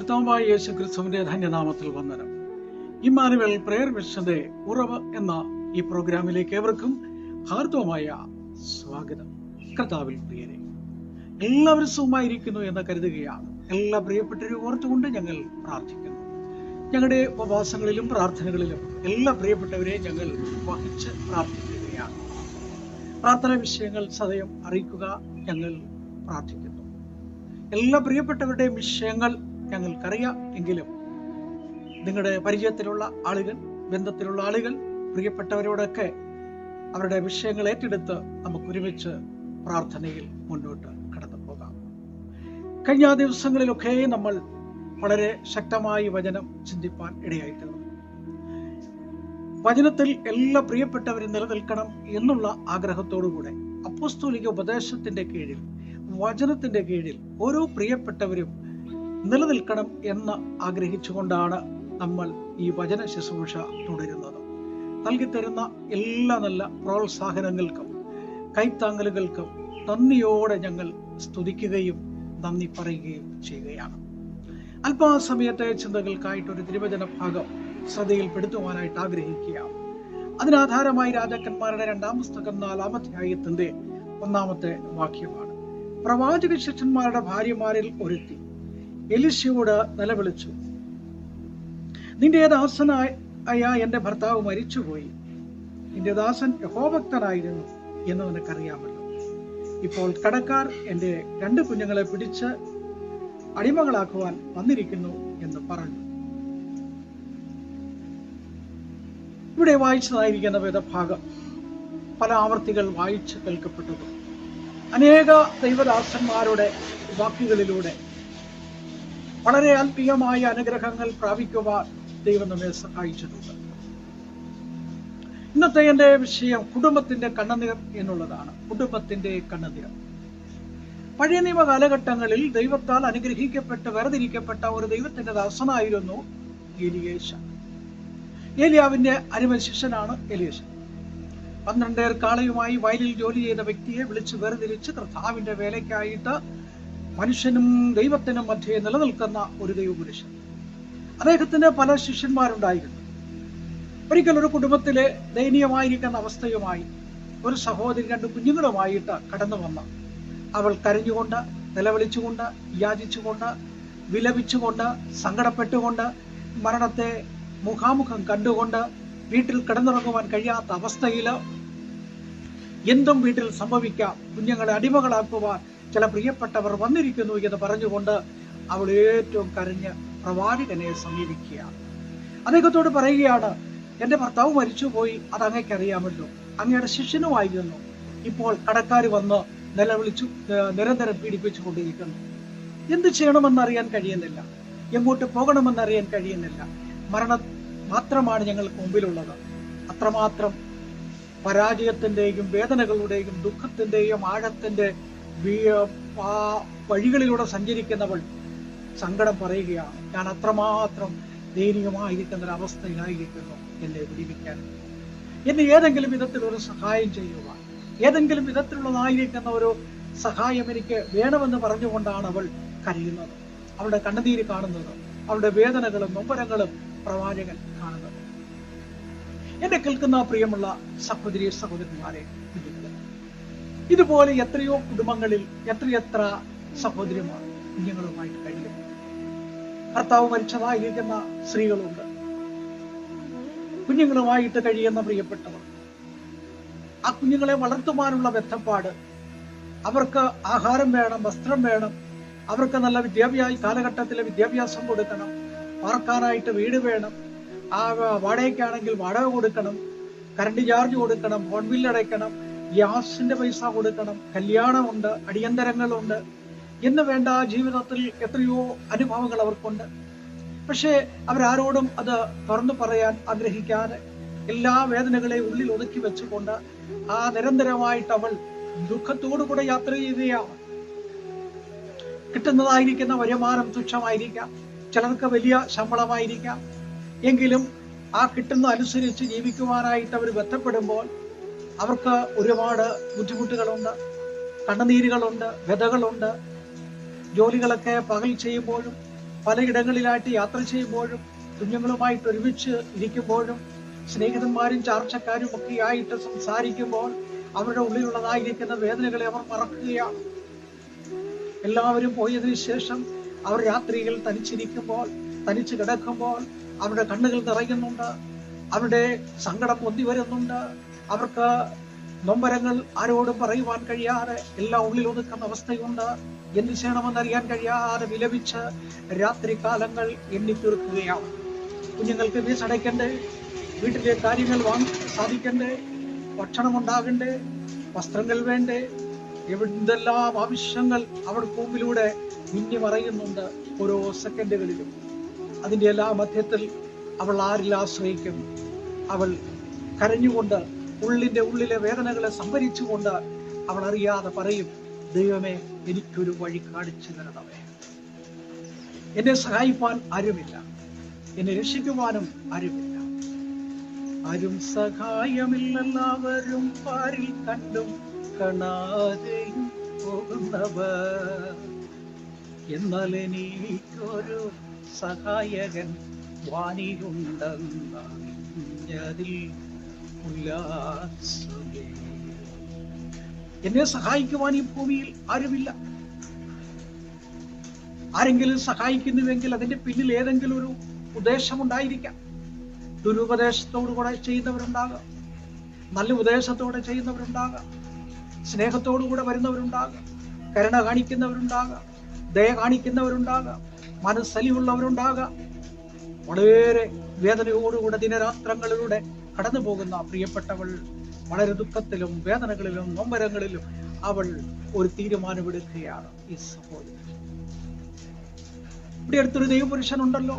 കർത്താവായ യേശു ക്രിസ്തുവിന്റെ ധന്യനാമത്തിൽ വന്ദനം. ഇമ്മാനുവേൽ പ്രയർ മിഷന്റെ ഉറവ് എന്ന ഈ പ്രോഗ്രാമിലേക്ക് ഏവർക്കും ഹാർദവമായ സ്വാഗതം. കർത്താവിൽ പ്രിയരെ, എല്ലാവരും സുഖമായിരിക്കുന്നു എന്ന് കരുതുകയാണ്. എല്ലാ പ്രിയപ്പെട്ടവരും ഓർത്തുകൊണ്ട് ഞങ്ങൾ പ്രാർത്ഥിക്കുന്നു. ഞങ്ങളുടെ ഉപവാസങ്ങളിലും പ്രാർത്ഥനകളിലും എല്ലാ പ്രിയപ്പെട്ടവരെ ഞങ്ങൾ വഹിച്ച് പ്രാർത്ഥിക്കുകയാണ്. പ്രാർത്ഥന വിഷയങ്ങൾ സദയം അറിയിക്കുക. ഞങ്ങൾ പ്രാർത്ഥിക്കുന്നു. എല്ലാ പ്രിയപ്പെട്ടവരുടെയും വിഷയങ്ങൾ ഞങ്ങൾക്കറിയാം. എങ്കിലും നിങ്ങളുടെ പരിചയത്തിലുള്ള ആളുകൾ, ബന്ധത്തിലുള്ള ആളുകൾ, പ്രിയപ്പെട്ടവരോടൊക്കെ അവരുടെ വിഷയങ്ങൾ ഏറ്റെടുത്ത് നമുക്ക് ഒരുമിച്ച് പ്രാർത്ഥനയിൽ മുന്നോട്ട് കടന്നു പോകാം. കഴിഞ്ഞ ദിവസങ്ങളിലൊക്കെ നമ്മൾ വളരെ ശക്തമായി വചനം ചിന്തിപ്പാൻ ഇടയായിട്ടുണ്ട്. വചനത്തിൽ എല്ലാ പ്രിയപ്പെട്ടവരും നിലനിൽക്കണം എന്നുള്ള ആഗ്രഹത്തോടുകൂടെ അപ്പോസ്തോലിക ഉപദേശത്തിന്റെ കീഴിൽ, വചനത്തിന്റെ കീഴിൽ ഓരോ പ്രിയപ്പെട്ടവരും നിലനിൽക്കണം എന്ന് ആഗ്രഹിച്ചുകൊണ്ടാണ് നമ്മൾ ഈ വചന ശുശ്രൂഷ തുടരുന്നത്. നൽകിത്തരുന്ന എല്ലാ നല്ല പ്രോത്സാഹനങ്ങൾക്കും കൈത്താങ്ങലുകൾക്കും നന്ദിയോടെ ഞങ്ങൾ സ്തുതിക്കുകയും നന്ദി പറയുകയും ചെയ്യുകയാണ്. അല്പസമയത്തെ ചിന്തകൾക്കായിട്ടൊരു തിരുവചന ഭാഗം ശ്രദ്ധയിൽപ്പെടുത്തുവാനായിട്ട് ആഗ്രഹിക്കുക. അതിനാധാരമായി രാജാക്കന്മാരുടെ 2-ാം പുസ്തകം 4-ാം അധ്യായത്തിന്റെ 1-ാമത്തെ വാക്യമാണ്. പ്രവാചക ശിഷ്യന്മാരുടെ ഭാര്യമാരിൽ ഒരുത്തി എലീശയോട് നിലവിളിച്ചു, നിന്റെ ദാസനായ എന്റെ ഭർത്താവ് മരിച്ചുപോയി, നിന്റെ ദാസൻ യഹോഭക്തനായിരുന്നു എന്ന് നിനക്കറിയാമല്ലോ. ഇപ്പോൾ കടക്കാർ എന്റെ 2 കുഞ്ഞുങ്ങളെ പിടിച്ച് അടിമകളാക്കുവാൻ വന്നിരിക്കുന്നു എന്ന് പറഞ്ഞു. ഇവിടെ വായിച്ചതായിരിക്കുന്ന വേദഭാഗം പല ആവർത്തികൾ വായിച്ച് കേൾക്കപ്പെട്ടതും അനേക ദൈവദാസന്മാരുടെ വാക്കുകളിലൂടെ വളരെ ആത്മീയമായ അനുഗ്രഹങ്ങൾ പ്രാപിക്കുവാൻ ദൈവം നമ്മെ സഹായിച്ചിട്ടുണ്ട്. ഇന്നത്തെ എൻ്റെ വിഷയം കുടുംബത്തിന്റെ കണ്ണുനീർ എന്നുള്ളതാണ്. കുടുംബത്തിന്റെ കണ്ണുനീർ. പഴയ നിയമ കാലഘട്ടങ്ങളിൽ ദൈവത്താൽ അനുഗ്രഹിക്കപ്പെട്ട് വേർതിരിക്കപ്പെട്ട ഒരു ദൈവത്തിന്റെ ദാസനായിരുന്നു എലീശ. ഏലിയാവിന്റെ അരുമ ശിഷ്യനാണ് എലീശ. 12 കാളയുമായി വയലിൽ ജോലി ചെയ്ത വ്യക്തിയെ വിളിച്ച് വേർതിരിച്ച് കർത്താവിന്റെ വേലയ്ക്കായിട്ട് മനുഷ്യനും ദൈവത്തിനും മധ്യേ നിലനിൽക്കുന്ന ഒരു ദൈവപുരുഷൻ. അദ്ദേഹത്തിന് പല ശിഷ്യന്മാരുണ്ടായിരുന്നു. ഒരിക്കൽ ഒരു കുടുംബത്തിലെ ദയനീയമായിരിക്കുന്ന അവസ്ഥയുമായി ഒരു സഹോദരി 2 കുഞ്ഞുങ്ങളുമായിട്ട് കടന്നു വന്ന അവൾ കരഞ്ഞുകൊണ്ട്, നിലവിളിച്ചുകൊണ്ട്, യാചിച്ചുകൊണ്ട്, വിലപിച്ചുകൊണ്ട്, സങ്കടപ്പെട്ടുകൊണ്ട്, മരണത്തെ മുഖാമുഖം കണ്ടുകൊണ്ട്, വീട്ടിൽ കിടന്നുറങ്ങുവാൻ കഴിയാത്ത അവസ്ഥയിൽ എന്തും വീട്ടിൽ സംഭവിക്കാം, കുഞ്ഞുങ്ങളെ അടിമകളാക്കുവാൻ ചില പ്രിയപ്പെട്ടവർ വന്നിരിക്കുന്നു എന്ന് പറഞ്ഞുകൊണ്ട് അവൾ ഏറ്റവും കരഞ്ഞ് പ്രവാചകനെ സമീപിക്കുകയാണ്. അദ്ദേഹത്തോട് പറയുകയാണ്, എന്റെ ഭർത്താവ് മരിച്ചുപോയി, അത് അങ്ങേക്കറിയാമല്ലോ, അങ്ങയുടെ ശിഷ്യനുമായിരുന്നു. ഇപ്പോൾ കടക്കാർ വന്ന് നിലവിളിച്ചു നിരന്തരം പീഡിപ്പിച്ചു കൊണ്ടിരിക്കുന്നു. എന്ത് ചെയ്യണമെന്നറിയാൻ കഴിയുന്നില്ല, എങ്ങോട്ട് പോകണമെന്നറിയാൻ കഴിയുന്നില്ല. മരണം മാത്രമാണ് ഞങ്ങൾക്ക് മുമ്പിലുള്ളത്. അത്രമാത്രം പരാജയത്തിന്റെയും വേദനകളുടെയും ദുഃഖത്തിന്റെയും ആഴത്തിന്റെ വഴികളിലൂടെ സഞ്ചരിക്കുന്നവൾ സങ്കടം പറയുകയാണ്, ഞാൻ അത്രമാത്രം ദയനീയമായിരിക്കുന്ന ഒരു അവസ്ഥയിലായിരിക്കുന്നു, എന്നെ വിടിവിക്കാൻ, എന്നെ ഏതെങ്കിലും വിധത്തിൽ ഒരു സഹായം ചെയ്യുക, ഏതെങ്കിലും വിധത്തിലുള്ളതായിരിക്കുന്ന ഒരു സഹായം എനിക്ക് വേണമെന്ന് പറഞ്ഞുകൊണ്ടാണ് അവൾ കരയുന്നത്. അവളുടെ കണ്ണുനീര് കാണുന്നത്, അവളുടെ വേദനകളും നൊമ്പരങ്ങളും പ്രവാചകൻ കാണുന്നത്. എന്നെ കേൾക്കുന്ന പ്രിയമുള്ള സഹോദരി സഹോദരന്മാരെ, ഇതുപോലെ എത്രയോ കുടുംബങ്ങളിൽ എത്രയെത്ര സഹോദരിമാർ കുഞ്ഞുങ്ങളുമായിട്ട് കഴിയും. ഭർത്താവ് മരിച്ചതായിരിക്കുന്ന സ്ത്രീകളുണ്ട്, കുഞ്ഞുങ്ങളുമായിട്ട് കഴിയുന്ന പ്രിയപ്പെട്ടവർ. ആ കുഞ്ഞുങ്ങളെ വളർത്തുവാനുള്ള ബന്ധപ്പാട്, അവർക്ക് ആഹാരം വേണം, വസ്ത്രം വേണം, അവർക്ക് നല്ല കാലഘട്ടത്തിലെ വിദ്യാഭ്യാസം കൊടുക്കണം, പാർക്കാനായിട്ട് വീട് വേണം, ആ വാടകയ്ക്കാണെങ്കിൽ വാടക കൊടുക്കണം, കറണ്ട് ചാർജ് കൊടുക്കണം, ഫോൺ ബില്ല് അടയ്ക്കണം, ഗ്യാസിന്റെ പൈസ കൊടുക്കണം, കല്യാണമുണ്ട്, അടിയന്തരങ്ങളുണ്ട് എന്ന് വേണ്ട ജീവിതത്തിൽ എത്രയോ അനുഭവങ്ങൾ അവർക്കുണ്ട്. പക്ഷേ അവരാരോടും അത് തുറന്നു പറയാൻ ആഗ്രഹിക്കാതെ എല്ലാ വേദനകളെയും ഉള്ളിൽ ഒതുക്കി വെച്ചുകൊണ്ട് ആ നിരന്തരമായിട്ട് അവൾ ദുഃഖത്തോടുകൂടെ യാത്ര ചെയ്യുകയാണ്. കിട്ടുന്നതായിരിക്കുന്ന വരുമാനം തുച്ഛമായിരിക്കാം, ചിലർക്ക് വലിയ ശമ്പളമായിരിക്കാം. എങ്കിലും ആ കിട്ടുന്ന അനുസരിച്ച് ജീവിക്കുവാനായിട്ട് അവർ ബന്ധപ്പെടുമ്പോൾ അവർക്ക് ഒരുപാട് ബുദ്ധിമുട്ടുകളുണ്ട്, കണ്ണുനീരുകളുണ്ട്, വ്യതകളുണ്ട്. ജോലികളൊക്കെ പകൽ ചെയ്യുമ്പോഴും പലയിടങ്ങളിലായിട്ട് യാത്ര ചെയ്യുമ്പോഴും കുഞ്ഞുങ്ങളുമായിട്ട് ഒരുമിച്ച് ഇരിക്കുമ്പോഴും സ്നേഹിതന്മാരും ചാർച്ചക്കാരും ഒക്കെ ആയിട്ട് സംസാരിക്കുമ്പോൾ അവരുടെ ഉള്ളിലുള്ളതായിരിക്കുന്ന വേദനകളെ അവർ മറക്കുകയാണ്. എല്ലാവരും പോയതിനു ശേഷം അവർ രാത്രിയിൽ തനിച്ചിരിക്കുമ്പോൾ, തനിച്ച് കിടക്കുമ്പോൾ അവരുടെ കണ്ണുകൾ നിറയുന്നുണ്ട്, അവരുടെ സങ്കടം പൊന്തി വരുന്നുണ്ട്. അവർക്ക് നൊമ്പരങ്ങൾ ആരോടും പറയുവാൻ കഴിയാതെ എല്ലാം ഉള്ളിൽ ഒതുക്കുന്ന അവസ്ഥയുണ്ട്. എന്ത് ചെയ്യണമെന്നറിയാൻ കഴിയാതെ വിലപിച്ച് രാത്രി കാലങ്ങൾ എണ്ണിത്തീർക്കുകയാണ്. കുഞ്ഞുങ്ങൾക്ക് ഫീസ് അടയ്ക്കണ്ടേ, വീട്ടിലെ കാര്യങ്ങൾ സാധിക്കണ്ടേ, ഭക്ഷണം ഉണ്ടാകണ്ടേ, വസ്ത്രങ്ങൾ വേണ്ടേ, എന്തെല്ലാം ആവശ്യങ്ങൾ അവരുടെ മുമ്പിലൂടെ മിന്നി മറയുന്നുണ്ട് ഓരോ സെക്കൻഡുകളിലും. അതിൻ്റെ എല്ലാ മധ്യത്തിൽ അവൾ ആരിൽ ആശ്രയിക്കും? അവൾ കരഞ്ഞുകൊണ്ട് ഉള്ളിലെ വേദനകളെ സംഭരിച്ചുകൊണ്ട് അവൾ അറിയാതെ പറയും, ദൈവമേ, എനിക്കൊരു വഴി കാണിച്ചു തരണമേ. എന്നെ സഹായിപ്പാൻ ആരുമില്ല, എന്നെ രക്ഷിക്കുവാനും ആരുമില്ല. ആരും സഹായമില്ലെല്ലാവരും പാരിൽ കണ്ടും കാണാതെയും പോകുന്നവർ. എന്നാൽ എനിക്കൊരു സഹായകൻ വാനിലുണ്ടെന്നതിൽ ഉല്ലാസമേ. എന്നെ സഹായിക്കുവാൻ ഈ ഭൂമിയിൽ ആരുമില്ല. ആരെങ്കിലും സഹായിക്കുന്നുവെങ്കിൽ അതിന്റെ പിന്നിൽ ഏതെങ്കിലും ഒരു ഉദ്ദേശമുണ്ടായിരിക്കാം. ദുരുപദേശത്തോടുകൂടെ ചെയ്യുന്നവരുണ്ടാകാം, നല്ല ഉപദേശത്തോടെ ചെയ്യുന്നവരുണ്ടാകാം, സ്നേഹത്തോടുകൂടെ വരുന്നവരുണ്ടാകാം, കരുണ കാണിക്കുന്നവരുണ്ടാകാം, ദയ കാണിക്കുന്നവരുണ്ടാകാം, മനസ്സലിവുള്ളവരുണ്ടാകാം. വളരെ വേദനയോടുകൂടെ ദിനരാത്രങ്ങളിലൂടെ കടന്നു പോകുന്ന പ്രിയപ്പെട്ടവൾ വളരെ ദുഃഖത്തിലും വേദനകളിലും നൊമ്പരങ്ങളിലും അവൾ ഒരു തീരുമാനമെടുക്കുകയാണ്. ഈ സഹോദരി, ഇവിടെ അടുത്തൊരു ദൈവപുരുഷനുണ്ടല്ലോ,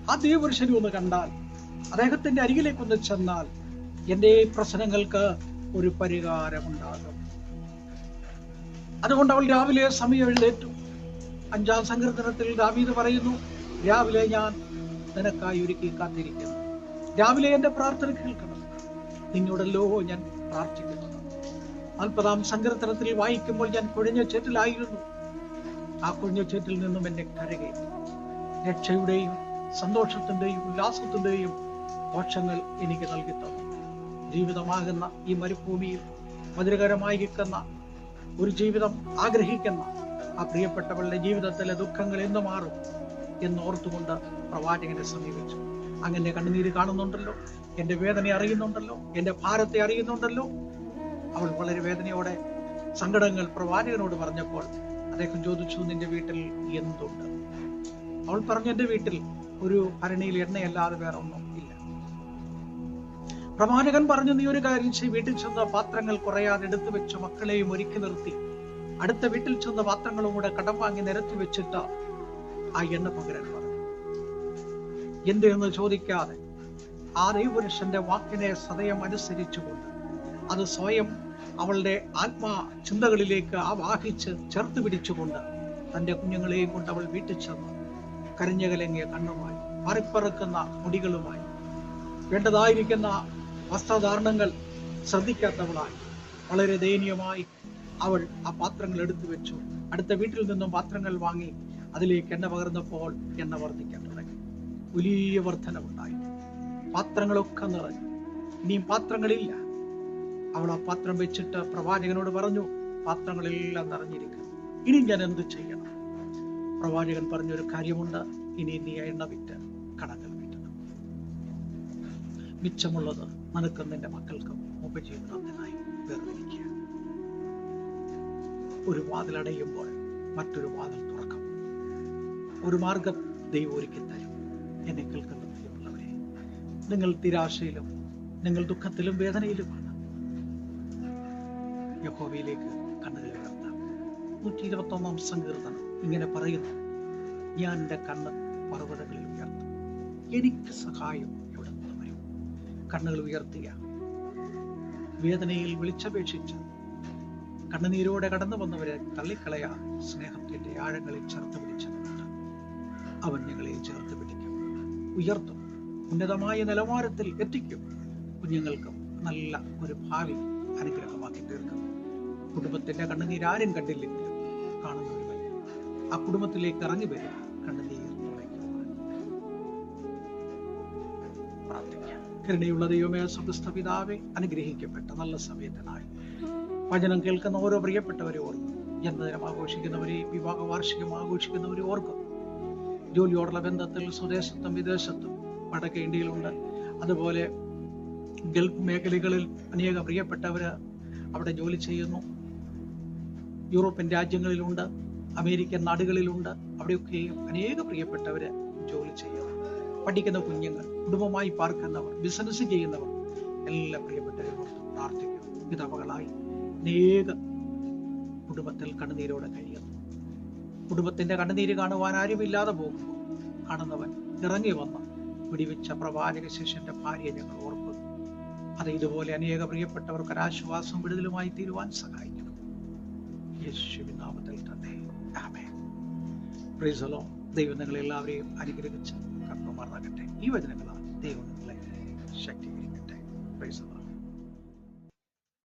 ആ ദൈവപുരുഷനെ ഒന്ന് കണ്ടാൽ, അദ്ദേഹത്തിന്റെ അരികിലേക്കൊന്ന് ചെന്നാൽ എന്റെ പ്രശ്നങ്ങൾക്ക് ഒരു പരിഹാരമുണ്ടാകും. അതുകൊണ്ട് അവൾ രാവിലെ സമയം എഴുന്നേറ്റു. 5-ാം സങ്കീർത്തനത്തിൽ ദാവീദ് പറയുന്നു, രാവിലെ ഞാൻ നിനക്കായി ഒരുക്കി കാത്തിരിക്കുന്നു. രാവിലെ എന്റെ പ്രാർത്ഥന കേൾക്കണം, നിന്നോടല്ലോ ഞാൻ പ്രാർത്ഥിക്കുന്നത്. 40-ാം സങ്കീർത്തനത്തിൽ വായിക്കുമ്പോൾ ഞാൻ കുഴഞ്ഞ ചേറ്റിലായിരുന്നു, ആ കുഴഞ്ഞ ചേറ്റിൽ നിന്നും എന്നെ കരകയറ്റി രക്ഷയുടെയും സന്തോഷത്തിന്റെയും ഉല്ലാസത്തിന്റെയും മോക്ഷങ്ങൾ എനിക്ക് നൽകി തന്നു. ജീവിതമാകുന്ന ഈ മരുഭൂമിയിൽ മധുരകരമായിരിക്കുന്ന ഒരു ജീവിതം ആഗ്രഹിക്കുന്ന ആ പ്രിയപ്പെട്ടവളുടെ ജീവിതത്തിലെ ദുഃഖങ്ങൾ എന്ന് മാറും എന്നോർത്തുകൊണ്ട് പ്രവാചകനെ സമീപിച്ചു. അങ്ങനെ കണ്ണുനീര് കാണുന്നുണ്ടല്ലോ, എന്റെ വേദന അറിയുന്നുണ്ടല്ലോ, എന്റെ ഭാരത്തെ അറിയുന്നുണ്ടല്ലോ. അവൾ വളരെ വേദനയോടെ സങ്കടങ്ങൾ പ്രവാചകനോട് പറഞ്ഞപ്പോൾ അദ്ദേഹം ചോദിച്ചു, നിന്റെ വീട്ടിൽ എന്തുണ്ട്? അവൾ പറഞ്ഞു, എന്റെ വീട്ടിൽ ഒരു ഭരണിയിൽ എണ്ണയല്ലാതെ വേറെ ഒന്നും ഇല്ല. പ്രവാചകൻ പറഞ്ഞു, നീ ഒരു കാര്യം ചെയ്യ്, വീട്ടിൽ ചെന്ന പാത്രങ്ങൾ കുറയാതെ എടുത്തു വെച്ച് മക്കളെയും ഒരുക്കി നിർത്തി അടുത്ത വീട്ടിൽ ചെന്ന പാത്രങ്ങളും കൂടെ കടം വാങ്ങി നിരത്തി വെച്ചിട്ട് ആ എണ്ണ പകരാൻ പറഞ്ഞു. എന്തെന്ന് ചോദിക്കാതെ ആ ദൈവപുരുഷന്റെ വാക്കിനെ സദയം അനുസരിച്ചുകൊണ്ട് അത് സ്വയം അവളുടെ ആത്മാ ചിന്തകളിലേക്ക് ആവാഹിച്ച് ചേർത്ത് പിടിച്ചുകൊണ്ട് തന്റെ കുഞ്ഞുങ്ങളെയും കൊണ്ട് അവൾ വീട്ടിൽ ചെന്നു. കരഞ്ഞകലങ്ങിയ കണ്ണുമായി, മാറിപ്പറക്കുന്ന മുടികളുമായി, വേണ്ടതായിരിക്കുന്ന വസ്ത്രധാരണങ്ങൾ ശ്രദ്ധിക്കാത്തവളായി വളരെ ദയനീയമായി അവൾ ആ പാത്രങ്ങൾ എടുത്തു വെച്ചു. അടുത്ത വീട്ടിൽ നിന്നും പാത്രങ്ങൾ വാങ്ങി അതിലേക്ക് എണ്ണ പകർന്നപ്പോൾ എണ്ണ വർദ്ധിക്കാൻ തുടങ്ങി. വലിയ വർധനവുണ്ടായി. പാത്രങ്ങളൊക്കെ നിറഞ്ഞു. ഇനിയും പാത്രങ്ങളില്ല. അവൾ ആ പാത്രം വെച്ചിട്ട് പ്രവാചകനോട് പറഞ്ഞു, പാത്രങ്ങളെല്ലാം നിറഞ്ഞിരിക്കുന്നു, ഇനി ഞാൻ എന്ത് ചെയ്യണം? പ്രവാചകൻ പറഞ്ഞൊരു കാര്യമുണ്ട്, ഇനി നീ എണ്ണ വിറ്റ് കടങ്ങൾ വീട്ടണം. മിച്ചമുള്ളത് നിനക്കും നിന്റെ മക്കൾക്കും ഉപജീവനത്തിനായി വേർതിരിക്കുക. ഒരു വാതിൽ അടയുമ്പോൾ മറ്റൊരു വാതിൽ തുറക്കും. ഒരു മാർഗം ദൈവം ഒരുക്കി തരും. എന്നെ കേൾക്കുന്ന പ്രിയമുള്ളവരെ, നിങ്ങൾ നിരാശയിലും നിങ്ങൾ ദുഃഖത്തിലും വേദനയിലുമാണ്. യഹോവയിലേക്ക് കണ്ണുകൾ ഉയർത്താം. 121-ാം സങ്കീർത്തനം ഇങ്ങനെ പറയുന്നു, ഞാൻ എൻ്റെ കണ്ണ് പർവ്വതങ്ങളിൽ ഉയർത്തും, എനിക്ക് സഹായം എവിടെ നിന്ന് വരും? കണ്ണുകൾ ഉയർത്തുക, വേദനയിൽ വിളിച്ചപേക്ഷിച്ച് കണ്ണുനീരോടെ കടന്നു വന്നവരെ തള്ളിക്കളയാ സ്നേഹത്തിന്റെ ആഴങ്ങളിൽ ചേർത്ത് പിടിച്ചിട്ടുണ്ട്. അവൻ ഞങ്ങളെ ചേർത്ത് പിടിക്കും, ഉയർത്തും, ഉന്നതമായ നിലവാരത്തിൽ എത്തിക്കും. കുഞ്ഞുങ്ങൾക്കും നല്ല ഒരു ഭാവി അനുഗ്രഹമാക്കി തീർക്കും. കുടുംബത്തിന്റെ കണ്ണുനീർ ആരും കണ്ടില്ലെങ്കിലും കാണുന്നവരുമല്ല, ആ കുടുംബത്തിലേക്ക് ഇറങ്ങി വരിക, കണ്ണുനീർ കരുണയുള്ള ദൈവമേ, സ്വർഗ്ഗസ്ഥ പിതാവേ, അനുഗ്രഹിക്കപ്പെട്ട നല്ല സമയത്തിനായി വചനം കേൾക്കുന്ന ഓരോ പ്രിയപ്പെട്ടവരെ ഓർക്കും. ജന്മദിനം ആഘോഷിക്കുന്നവരെ, വിവാഹ വാർഷികം ആഘോഷിക്കുന്നവരെ ഓർക്കും. ജോലിയോടുള്ള ബന്ധത്തിൽ സ്വദേശത്തും വിദേശത്തും വടക്കേ ഇന്ത്യയിലുണ്ട്, അതുപോലെ ഗൾഫ് മേഖലകളിൽ അനേക പ്രിയപ്പെട്ടവര് അവിടെ ജോലി ചെയ്യുന്നു. European രാജ്യങ്ങളിലുണ്ട്, American നാടുകളിലുണ്ട്. അവിടെയൊക്കെയും അനേക പ്രിയപ്പെട്ടവര് ജോലി ചെയ്യുന്നു. പഠിക്കുന്ന കുഞ്ഞുങ്ങൾ, കുടുംബമായി പാർക്കുന്നവർ, ബിസിനസ് ചെയ്യുന്നവർ, എല്ലാ പ്രിയപ്പെട്ടവരും പ്രാർത്ഥിക്കുന്നു. വിധവകളായി അനേക കുടുംബത്തിൽ കണ്ണുനീരോടെ കഴിയുന്നു. കുടുംബത്തിന്റെ കണ്ണുനീര് കാണുവാൻ ആരുമില്ലാതെ പോകുമ്പോൾ കാണുന്നവൻ ഇറങ്ങി വന്ന് വിടിവിച്ച പ്രവാചക ശിഷ്യന്റെ ഭാര്യയെ ഞങ്ങൾ ഓർക്കുന്നു. അത് ഇതുപോലെ അനേക പ്രിയപ്പെട്ടവർക്ക് ഒരാശ്വാസം വിടുതലുമായി തീരുവാൻ സഹായിക്കണം. യേശുവിൻ നാമത്തിൽ തന്നെ ആമേൻ. Praise the Lord. ദൈവം നിങ്ങളെ എല്ലാവരെയും അനുഗ്രഹിച്ച് കർമ്മമാർന്നാകട്ടെ. ഈ വചനങ്ങളാൽ ദൈവം നിങ്ങളെ ശക്തീകരിക്കട്ടെ. Praise the Lord.